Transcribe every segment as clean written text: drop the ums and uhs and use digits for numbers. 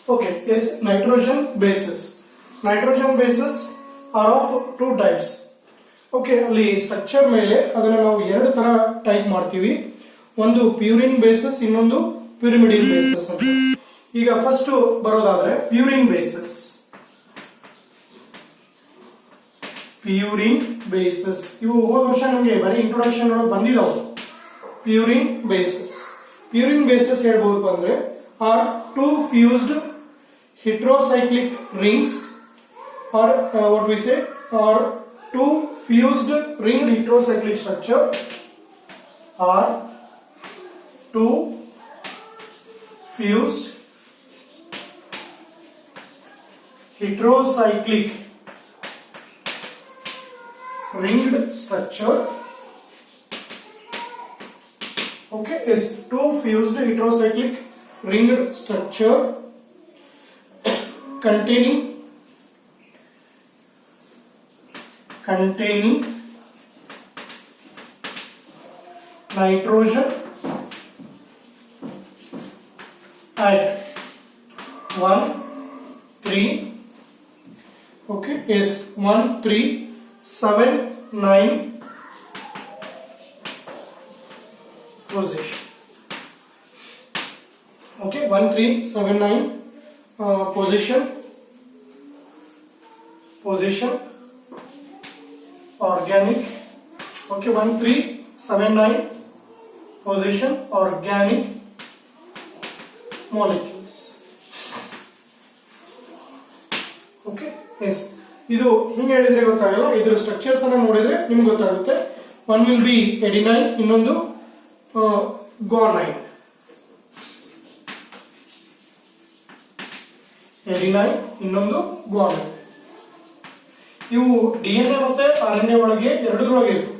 Okay, yes, nitrogen bases. Nitrogen bases are of two types. Okay, ಅಲ್ಲಿ structure ಮೇಲೆ ಅದನ್ನ ನಾವು ಎರಡು ತರ ಟೈಪ್ ಮಾಡ್ತೀವಿ. ಒಂದು ಪ್ಯೂರಿನ್ ಬೇಸಸ್, ಇನ್ನೊಂದು ಪಿರಿಮಿಡಿನ್ ಬೇಸಸ್ ಅಂತ. ಈಗ ಫಸ್ಟ್ ಬರೋದಾದ್ರೆ ಪ್ಯೂರಿನ್ ಬೇಸಸ್. ಪ್ಯೂರಿನ್ ಬೇಸಸ್ ಇವು ಹೋದ ವರ್ಷ ನಮಗೆ ಬರೀ ಇಂಟ್ರೊಡಕ್ಷನ್ ಒಳಗೆ ಬಂದಿದಾವೆ. Purine basis. ಪ್ಯೂರಿನ್ ಬೇಸಸ್ ಹೇಳ್ಬಹುದು ಅಂದ್ರೆ are two fused heterocyclic rings, or what we say, or two fused ringed heterocyclic structure, or two fused heterocyclic ringed structure. Okay, is two fused heterocyclic ringed structure containing nitrogen at 1, 3. Okay, is 1, 3, 7, 9 position. Okay, 1, 3, 7, 9 position organic. Okay, 1, 3, 7, 9 position organic molecules. Okay, yes, ಇದು ಹಿಂಗೆ ಹೇಳಿದ್ರೆ ಗೊತ್ತಾಗಲ್ಲ, ಇದರ structures ಅನ್ನ ನೋಡಿದ್ರೆ ನಿಮ್ಗೆ ಗೊತ್ತಾಗುತ್ತೆ. One will be adenine, ಇನ್ನೊಂದು ಗೋನೈನ್. ಎಡಿನೈನ್, ಇನ್ನೊಂದು ಗೋನೈನ್. ಇವು ಡಿಎನ್ಎ ಮತ್ತೆ ಆರ್ಎನ್ಎ ಒಳಗೆ ಎರಡರೊಳಗೆ ಇರುತ್ತೆ.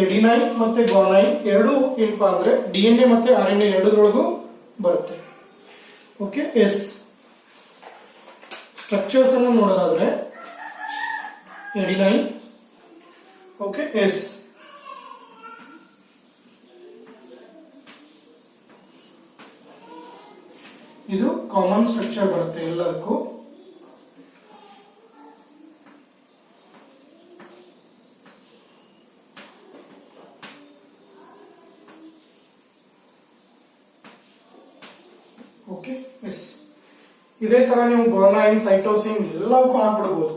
ಎಡಿನೈನ್ ಮತ್ತೆ ಗೋನೈನ್ ಎರಡು ಏನಪ್ಪಾ ಅಂದ್ರೆ ಡಿಎನ್ಎ ಮತ್ತೆ ಆರ್ಎನ್ಎ ಎರಡರೊಳಗೂ ಬರುತ್ತೆ. ಓಕೆ, ಎಸ್ ಸ್ಟ್ರಕ್ಚರ್ಸ್ ಅನ್ನು ನೋಡೋದಾದ್ರೆ ಎಡಿನೈನ್. ಓಕೆ, ಎಸ್ ಇದು ಕಾಮನ್ ಸ್ಟ್ರಕ್ಚರ್ ಬರುತ್ತೆ ಎಲ್ಲದಕ್ಕೂ. ಓಕೆ, ಎಸ್ ಇದೇ ತರ ನೀವು ಗೋನೈನ್, ಸೈಟೋಸಿನ್ ಎಲ್ಲವಕ್ಕೂ ಹಾಕ್ಬಿಡ್ಬೋದು.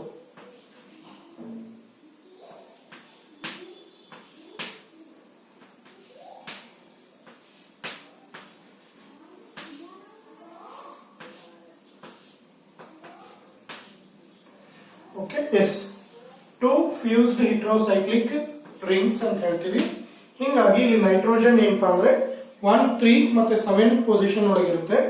Okay, yes two fused heterocyclic rings ಅಂತ ಹೇಳ್ತೀವಿ. ಹಿಂಗಾಗಿ ಇಲ್ಲಿ ನೈಟ್ರೋಜನ್ ಏನಪ್ಪಾ ಅಂದ್ರೆ 1, 3 ಮತ್ತೆ 7 ಪೊಸಿಷನ್ ಒಳಗಿರುತ್ತೆ.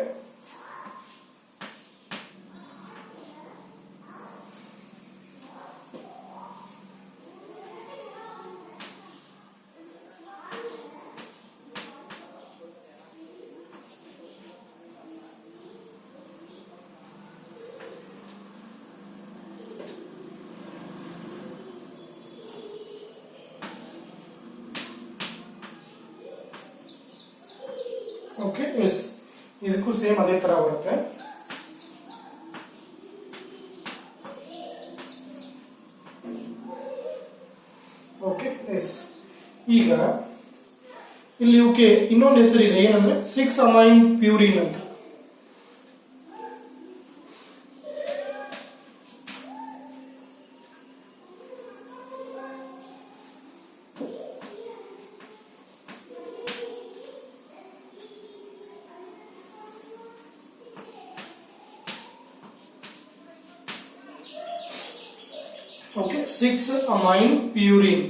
ಓಕೆ, ಎಸ್ ಇದಕ್ಕೂ ಸೇಮ್ ಅದೇ ತರ ಬರುತ್ತೆ. ಓಕೆ, ಎಸ್ ಈಗ ಇಲ್ಲಿ ಇವಕ್ಕೆ ಇನ್ನೊಂದು ಹೆಸರಿದೆ, ಏನಂದ್ರೆ 6 ಅಮೈನ್ ಪ್ಯೂರಿನ್ ಅಂತ. Okay, 6 amine purine.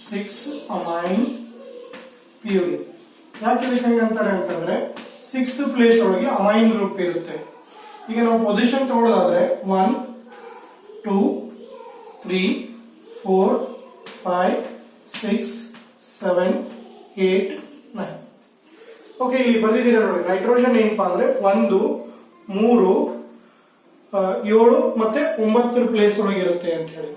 6 amine purine. ಯಾಕೆ ಇದಕ್ಕೆ ಅಂತಾರೆ ಅಂತಂದ್ರೆ 6th ಪ್ಲೇಸ್ ಒಳಗೆ ಅಮೈನ್ ಗ್ರೂಪ್ ಇರುತ್ತೆ. ಈಗ ನಾವು ಪೊಸಿಷನ್ ತಗೊಳ್ಳೋದಾದ್ರೆ 1, 2, 3, 4, 5, 6, 7, 8, 9. ಓಕೆ, ಇಲ್ಲಿ ಬರ್ದಿದ್ದೀರಾ ನೋಡಿ. ನೈಟ್ರೋಜನ್ ಏನಪ್ಪಾ ಅಂದ್ರೆ 1, 3, 7 ಮತ್ತೆ 9 ಪ್ಲೇಸ್ ಒಳಗಿರುತ್ತೆ ಅಂತ ಹೇಳಿ.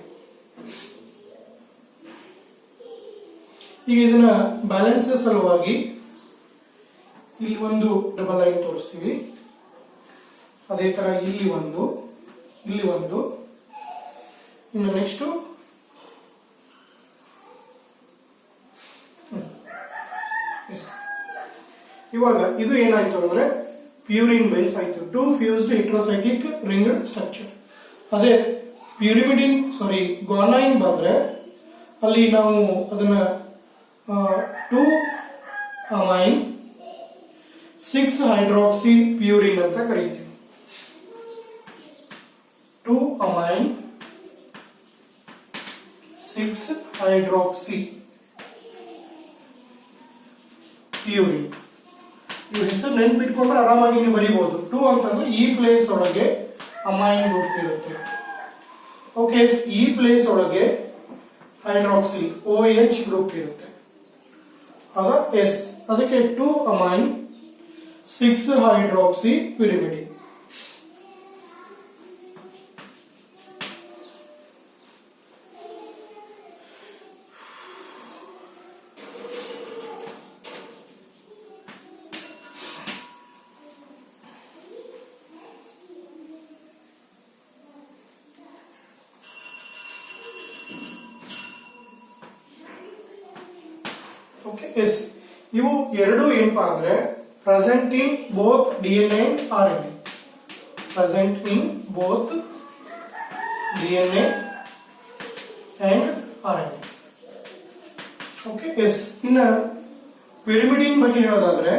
ಈಗ ಇದನ್ನ ಬ್ಯಾಲೆನ್ಸ್ ಸಲುವಾಗಿ ಇಲ್ಲಿ ಒಂದು ಡಬಲ್ ಲೈನ್ ತೋರಿಸ್ತೀವಿ, ಅದೇ ತರ ಇಲ್ಲಿ ಒಂದು, ಇಲ್ಲಿ ಒಂದು, ಇನ್ನು ನೆಕ್ಸ್ಟ್ ಇವಾಗ ಇದು ಏನಾಯ್ತು ಅಂದ್ರೆ ಪ್ಯೂರಿನ್ ಬೇಸ್ ಆಯ್ತು, ಟೂ ಫ್ಯೂಸ್ಡ್ ಹೆಟ್ರೋಸೈಕ್ಲಿಕ್ ರಿಂಗ್ಡ್ ಸ್ಟ್ರಕ್ಚರ್. ಅದೇ ಪ್ಯೂರಿಮಿಡಿನ್ ಗಾನೈನ್ ಬಂದ್ರೆ ಅಲ್ಲಿ ನಾವು ಅದನ್ನ 2 ಅಮೈನ್ 6 ಹೈಡ್ರಾಕ್ಸಿ ಪ್ಯೂರಿನ್ ಅಂತ ಕರೀತೀವಿ. 2 ಅಮೈನ್ 6 ಹೈಡ್ರಾಕ್ಸಿ ಪ್ಯೂರಿನ್. ಇವ್ರ ಹೆಸರು ನೆನ್ಪಿಟ್ಕೊಂಡ್ರೆ ಆರಾಮಾಗಿ ನೀವು ಬರೀಬಹುದು. 2 ಅಂತಂದ್ರೆ ಈ ಪ್ಲೇಸ್ ಒಳಗೆ ಅಮೈನ್ ಗ್ರೂಪ್ ಇರುತ್ತೆ. ಓಕೆ, ಈ ಪ್ಲೇಸ್ ಒಳಗೆ ಹೈಡ್ರಾಕ್ಸಿ OH ಗ್ರೂಪ್ ಇರುತ್ತೆ. ಆಗ ಎಸ್, ಅದಕ್ಕೆ 2 amine 6 hydroxy pyrimidine. Okay, yes, ಇವು ಎರಡು ಏನಪ್ಪಾ ಅಂದ್ರೆ present in both DNA and RNA. Present in both DNA and RNA. Okay, yes. ಇನ್ನ ಪಿರಿಮಿಡಿನ್ ಬಗ್ಗೆ ಹೇಳೋದಾದ್ರೆ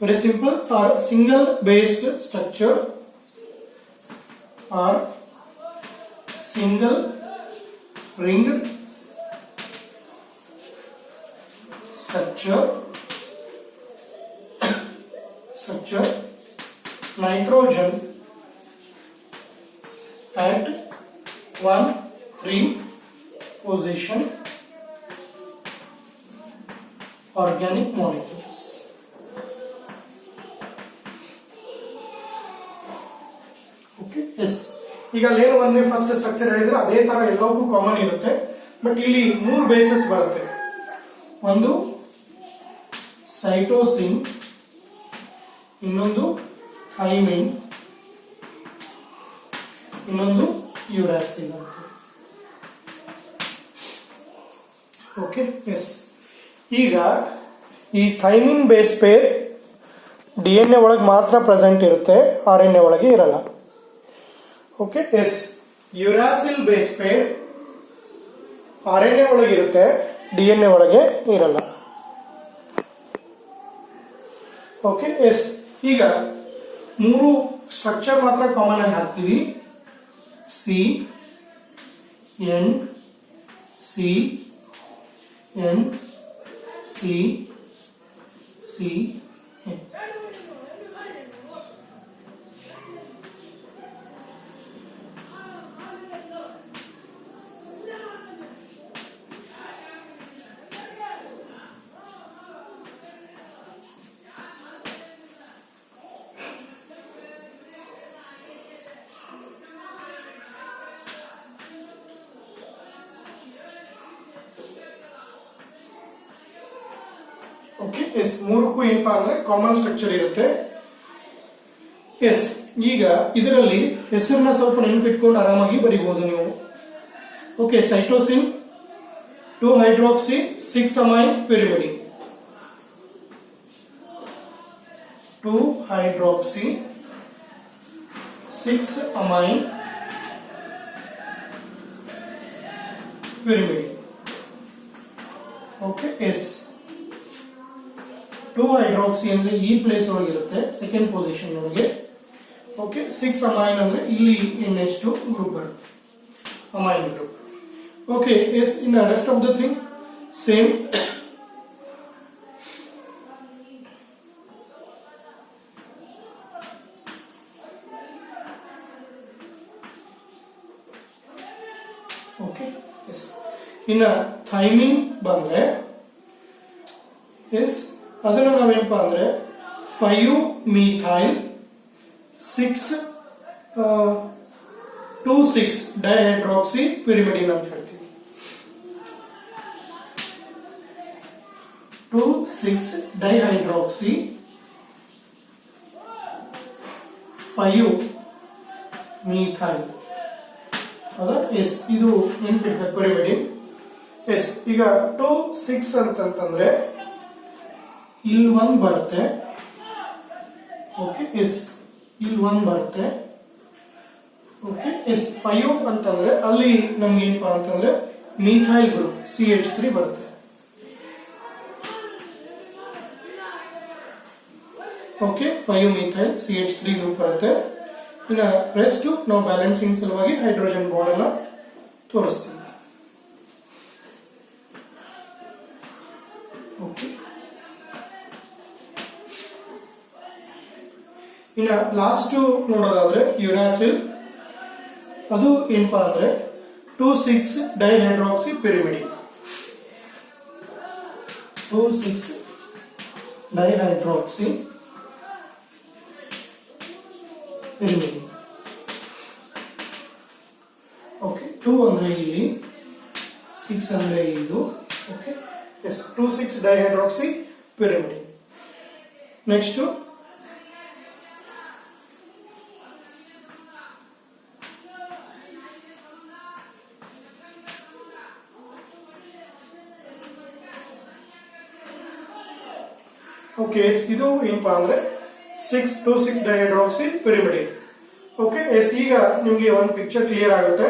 very simple, are single based structure or single ringed structure nitrogen at 1,3 position organic molecules. Okay, yes. ಈಗ ಅಲ್ಲೇನು ಒಂದೇ first structure ಹೇಳಿದ್ರೆ ಅದೇ ತರ ಎಲ್ಲವಕ್ಕೂ common ಇರುತ್ತೆ, ಬಟ್ ಇಲ್ಲಿ 3 ಬೇಸಸ್ ಬರುತ್ತೆ. ಒಂದು ಸೈಟೋಸಿನ್, ಇನ್ನೊಂದು ಥೈಮಿನ್, ಇನ್ನೊಂದು ಯುರಾಸಿಲ್ ಅಂತ. Okay, yes. ಈಗ ಈ ಥೈಮಿನ್ ಬೇಸ್ ಪೇರ್ DNA ಒಳಗೆ ಮಾತ್ರ ಪ್ರೆಸೆಂಟ್ ಇರುತ್ತೆ, RNA ಒಳಗೆ ಇರಲ್ಲ. Okay, yes. Uracil base pair RNA ಒಳಗೆ ಇರುತ್ತೆ, DNA ಒಳಗೆ ಇರಲ್ಲ. Okay, yes. ಈಗ 3 ಸ್ಟ್ರಕ್ಚರ್ ಮಾತ್ರ ಕಾಮನ್ ಆಗಿ ಹಾಕ್ತೀವಿ. CN CN CN. Okay, yes. 3ಕ್ಕೂ ಏನಪ್ಪಾ ಅಂದ್ರೆ ಕಾಮನ್ ಸ್ಟ್ರಕ್ಚರ್ ಇರುತ್ತೆ. ಎಸ್. ಈಗ ಇದರಲ್ಲಿ ಹೆಸರನ್ನ ಸ್ವಲ್ಪ ನೆನಪಿಟ್ಕೊಂಡು ಆರಾಮಾಗಿ ಬರೀಬಹುದು ನೀವು. Okay, cytosine 2 hydroxy 6 amine pyrimidine. 2 hydroxy 6 amine pyrimidine. Okay, yes. 2 hydroxy ಅಂದ್ರೆ ಈ ಪ್ಲೇಸ್ ಒಳಗೆ ಇರುತ್ತೆ, ಸೆಕೆಂಡ್ ಪೊಸಿಷನ್ ಒಳಗೆ. ಓಕೆ, 6 ಅಮೈನ್ ಅಂದ್ರೆ ಇಲ್ಲಿ NH2 ಗ್ರೂಪ್ ಬರುತ್ತೆ, amine group. Okay, yes. In rest of the thing same. Okay, yes. ಇನ್ನ ಥೈಮಿನ್ ಬಂದ್ರೆ ಎಸ್, ಅದನ್ನು ನಾವೇನಪ್ಪಾ ಅಂದ್ರೆ 5 ಮೀಥೈಲ್ 2,6 ಡೈಹೈಡ್ರಾಕ್ಸಿ ಪಿರಿಮಿಡಿನ್ ಅಂತ ಹೇಳ್ತೀವಿ. 2,6 ಡೈಹೈಡ್ರಾಕ್ಸಿ 5 ಮೀಥೈಲ್. ಹೌದಾ? ಎಸ್, ಇದು ನೆನ್ಪಿಡ್ಬೇಕು ಪಿರಿಮಿಡಿನ್. ಎಸ್, ಈಗ 2,6 ಅಂತಂತಂದ್ರೆ ಇಲ್ಲಿ 1 ಬರುತ್ತೆ. ಓಕೆ, ಎಸ್, ಇಲ್ಲಿ 1 ಬರುತ್ತೆ. ಓಕೆ, ಎಸ್, 5 ಅಂತಂದ್ರೆ ಅಲ್ಲಿ ನಮ್ಗೆ ಏನಪ್ಪಾ ಅಂತಂದ್ರೆ ಮೀಥೈಲ್ ಗ್ರೂಪ್ CH3 ಬರುತ್ತೆ. ಓಕೆ, 5 ಮೀಥೈಲ್ CH3 ಗ್ರೂಪ್ ಬರುತ್ತೆ. ಇನ್ನ ರೆಸ್ಟ್ ನಾವು ಬ್ಯಾಲೆನ್ಸಿಂಗ್ ಸಲುವಾಗಿ ಹೈಡ್ರೋಜನ್ ಬಾಂಡ್ ಅನ್ನ ತೋರಿಸ್ತೀವಿ. ಓಕೆ, ಇನ್ನ ಲಾಸ್ಟ್ ನೋಡೋದಾದ್ರೆ ಯುರಾಸಿಲ್, ಅದು ಏನಪ್ಪಾ ಅಂದ್ರೆ 2,6 dihydroxy pyrimidine. 2,6 dihydroxy pyrimidine. Okay, 2 ಅಂದ್ರೆ ಇಲ್ಲಿ, 6 ಅಂದ್ರೆ ಇದು. Okay, yes, 2,6 dihydroxy pyrimidine. Next okay, ಇದು ಏನಪ್ಪಾ ಅಂದ್ರೆ 2,6 ಡೈಹೈಡ್ರಾಕ್ಸಿ ಪಿರಿಮಿಡಿನ್. ಓಕೆ, ಎಸ್, ಈಗ ನಿಮ್ಗೆ ಒಂದು ಪಿಕ್ಚರ್ ಕ್ಲಿಯರ್ ಆಗುತ್ತೆ.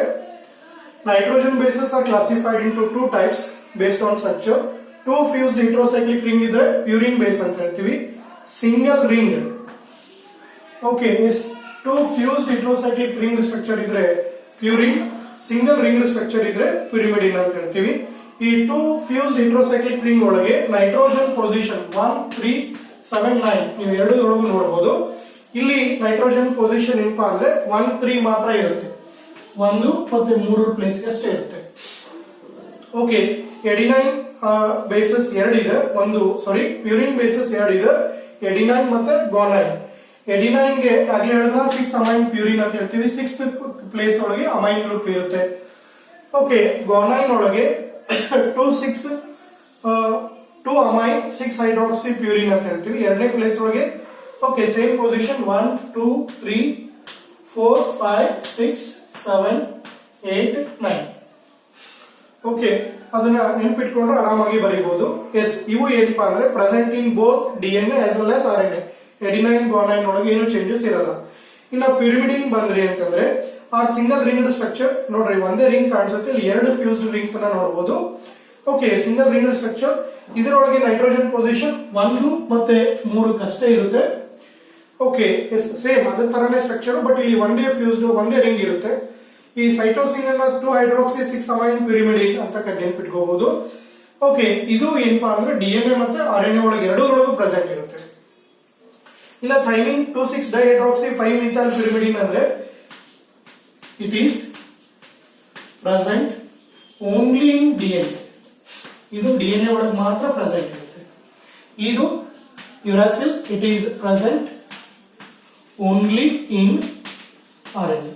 Nitrogen bases are classified into 2 types based on structure. 2 fused heterocyclic ring ಇದ್ರೆ ಪ್ಯೂರಿನ್ ಬೇಸ್ ಅಂತ ಹೇಳ್ತೀವಿ. Single ring, okay, yes, 2 fused heterocyclic ring structure ಇದ್ರೆ ಪ್ಯೂರಿನ್, ಸಿಂಗಲ್ ರಿಂಗ್ ಸ್ಟ್ರಕ್ಚರ್ ಇದ್ರೆ pyrimidine ಅಂತ ಹೇಳ್ತೀವಿ. ಈ 2 ಫ್ಯೂಸ್ಡ್ ಹೆಟರೋಸೈಕ್ಲಿಕ್ ರಿಂಗ್ ಒಳಗೆ ನೈಟ್ರೋಜನ್ ಪೊಸಿಷನ್ 1, 3, 7, 9 ನೀವು ಎರಡರೊಳಗೂ ನೋಡಬಹುದು. ಇಲ್ಲಿ ನೈಟ್ರೋಜನ್ ಪೊಸಿಷನ್ ಏನಪ್ಪಾ ಅಂದ್ರೆ 1, 3 ಮಾತ್ರ ಇರುತ್ತೆ. 1 ಮತ್ತೆ 3 ಪ್ಲೇಸ್ ಅಷ್ಟೇ ಇರುತ್ತೆ. ಓಕೆ, ಎಡಿನೈನ್ ಬೇಸಸ್ 2 ಇದೆ. ಪ್ಯೂರಿನ್ ಬೇಸಸ್ 2 ಇದೆ, ಎಡಿನೈನ್ ಮತ್ತೆ ಗೋನೈನ್. ಎಡಿನೈನ್ ಗೆ ಆಗ್ಲೇ ಹೇಳಿದ್ರೆ 6 ಅಮೈನ್ ಪ್ಯೂರಿನ್ ಅಂತ ಹೇಳ್ತೀವಿ. 6th ಪ್ಲೇಸ್ ಒಳಗೆ ಅಮೈನ್ ಗ್ರೂಪ್ ಇರುತ್ತೆ. ಓಕೆ, ಗೋನೈನ್ ಒಳಗೆ 2 ಅಮೈನ್ 6 ಹೈಡ್ರಾಕ್ಸಿ ಪ್ಯೂರಿನ್ ಅಂತ ಹೇಳ್ತೀವಿ. 2ನೇ ಪ್ಲೇಸ್ ಒಳಗೆ ಓಕೆ ಸೇಮ್ ಪೊಸಿಷನ್ 1, 2, 3, 4, 5, 6, 7, 8, 9. ಓಕೆ, ಅದನ್ನ ನೆನ್ಪಿಟ್ಕೊಂಡ್ರೆ ಆರಾಮಾಗಿ ಬರೀಬಹುದು. ಎಸ್, ಇವು ಏನಪ್ಪಾ ಅಂದ್ರೆ present in both DNA as well as RNA. Adenine ಗೋನೈನ್ ಒಳಗೆ ಏನು ಚೇಂಜಸ್ ಇರಲ್ಲ. ಇನ್ನ ಪಿರಿಮಿಡಿನ್ ಬಂದ್ರಿ ಅಂತಂದ್ರೆ ಆರ್ ಸಿಂಗಲ್ ರಿಂಗ್ಡ್ ಸ್ಟ್ರಕ್ಚರ್. ನೋಡ್ರಿ, ಒಂದೇ ರಿಂಗ್ ಕಾಣಿಸುತ್ತೆ, ಇಲ್ಲಿ 2 ಫ್ಯೂಸ್ಡ್ ರಿಂಗ್ಸ್ ಅನ್ನ ನೋಡಬಹುದು. Okay, single ringed structure. ಇದರೊಳಗೆ ನೈಟ್ರೋಜನ್ ಪೊಸಿಷನ್ 1 ಮತ್ತೆ 3 ಅಷ್ಟೇ ಇರುತ್ತೆ. ಓಕೆ, ಸೇಮ್ ಅದೇ ತರನೇ ಸ್ಟ್ರಕ್ಚರ್, ಬಟ್ ಇಲ್ಲಿ ಒಂದೇ ಫ್ಯೂಸ್ಡ್ ಒಂದೇ ರಿಂಗ್ ಇರುತ್ತೆ. ಈ ಸೈಟೋಸಿನ್ ಅನ್ನ 2 ಹೈಡ್ರಾಕ್ಸಿ 6 ಅಮೈನ್ ಪಿರಿಮಿಡಿನ್ ಅಂತ ನೆನ್ಪಿಟ್ಕೋಬಹುದು. ಓಕೆ, ಇದು ಏನಪ್ಪಾ ಅಂದ್ರೆ DNA ಮತ್ತೆ RNA ಒಳಗೆ ಎರಡರೊಳಗೂ ಪ್ರೆಸೆಂಟ್ ಇರುತ್ತೆ. ಇಲ್ಲ ಥೈಮಿನ್ 2,6 ಡೈಹೈಡ್ರಾಕ್ಸಿ 5 ಮಿಥೈಲ್ ಪಿರಿಮಿಡಿನ್ ಅಂದ್ರೆ it is present only in DNA. ಇದು DNA ಒಳಗೆ ಮಾತ್ರ ಪ್ರೆಸೆಂಟ್ ಇರುತ್ತೆ. ಇದು uracil, it is present only in RNA.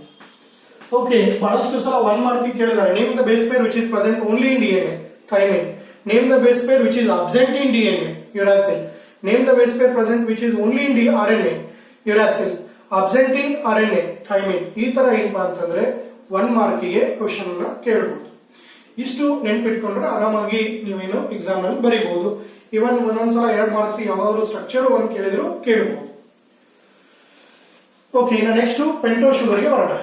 Okay, ಬಹಳಷ್ಟು ಸಲ 1 ಮಾರ್ಕ್ ಕೇಳಿದ್ದಾರೆ. Name the base pair which is present only in DNA, thymine. Name the base pair which is absent in DNA, uracil. Name the base pair present which is only in RNA, uracil. Absent in RNA, thymine. ಈ ತರ ಏನಪ್ಪಾ ಅಂತಂದ್ರೆ 1 ಮಾರ್ಕಿಗೆ question ಅನ್ನ ಕೇಳಬಹುದು. ಇಷ್ಟು ನೆನ್ಪಿಟ್ಕೊಂಡ್ರೆ ಆರಾಮಾಗಿ ನೀವೇನು exam ನಲ್ಲಿ ಬರೀಬಹುದು. ಇವನ್ ಒಂದೊಂದ್ಸಲ 2 ಮಾರ್ಕ್ಸ್ ಯಾವ್ದಾದ್ರು ಸ್ಟ್ರಕ್ಚರ್ 1 ಕೇಳಿದ್ರು ಕೇಳಬಹುದು. ಓಕೆ, ಇನ್ನು ನೆಕ್ಸ್ಟ್ ಪೆಂಟೋ ಶುಗರ್ಗೆ ಬರೋಣ.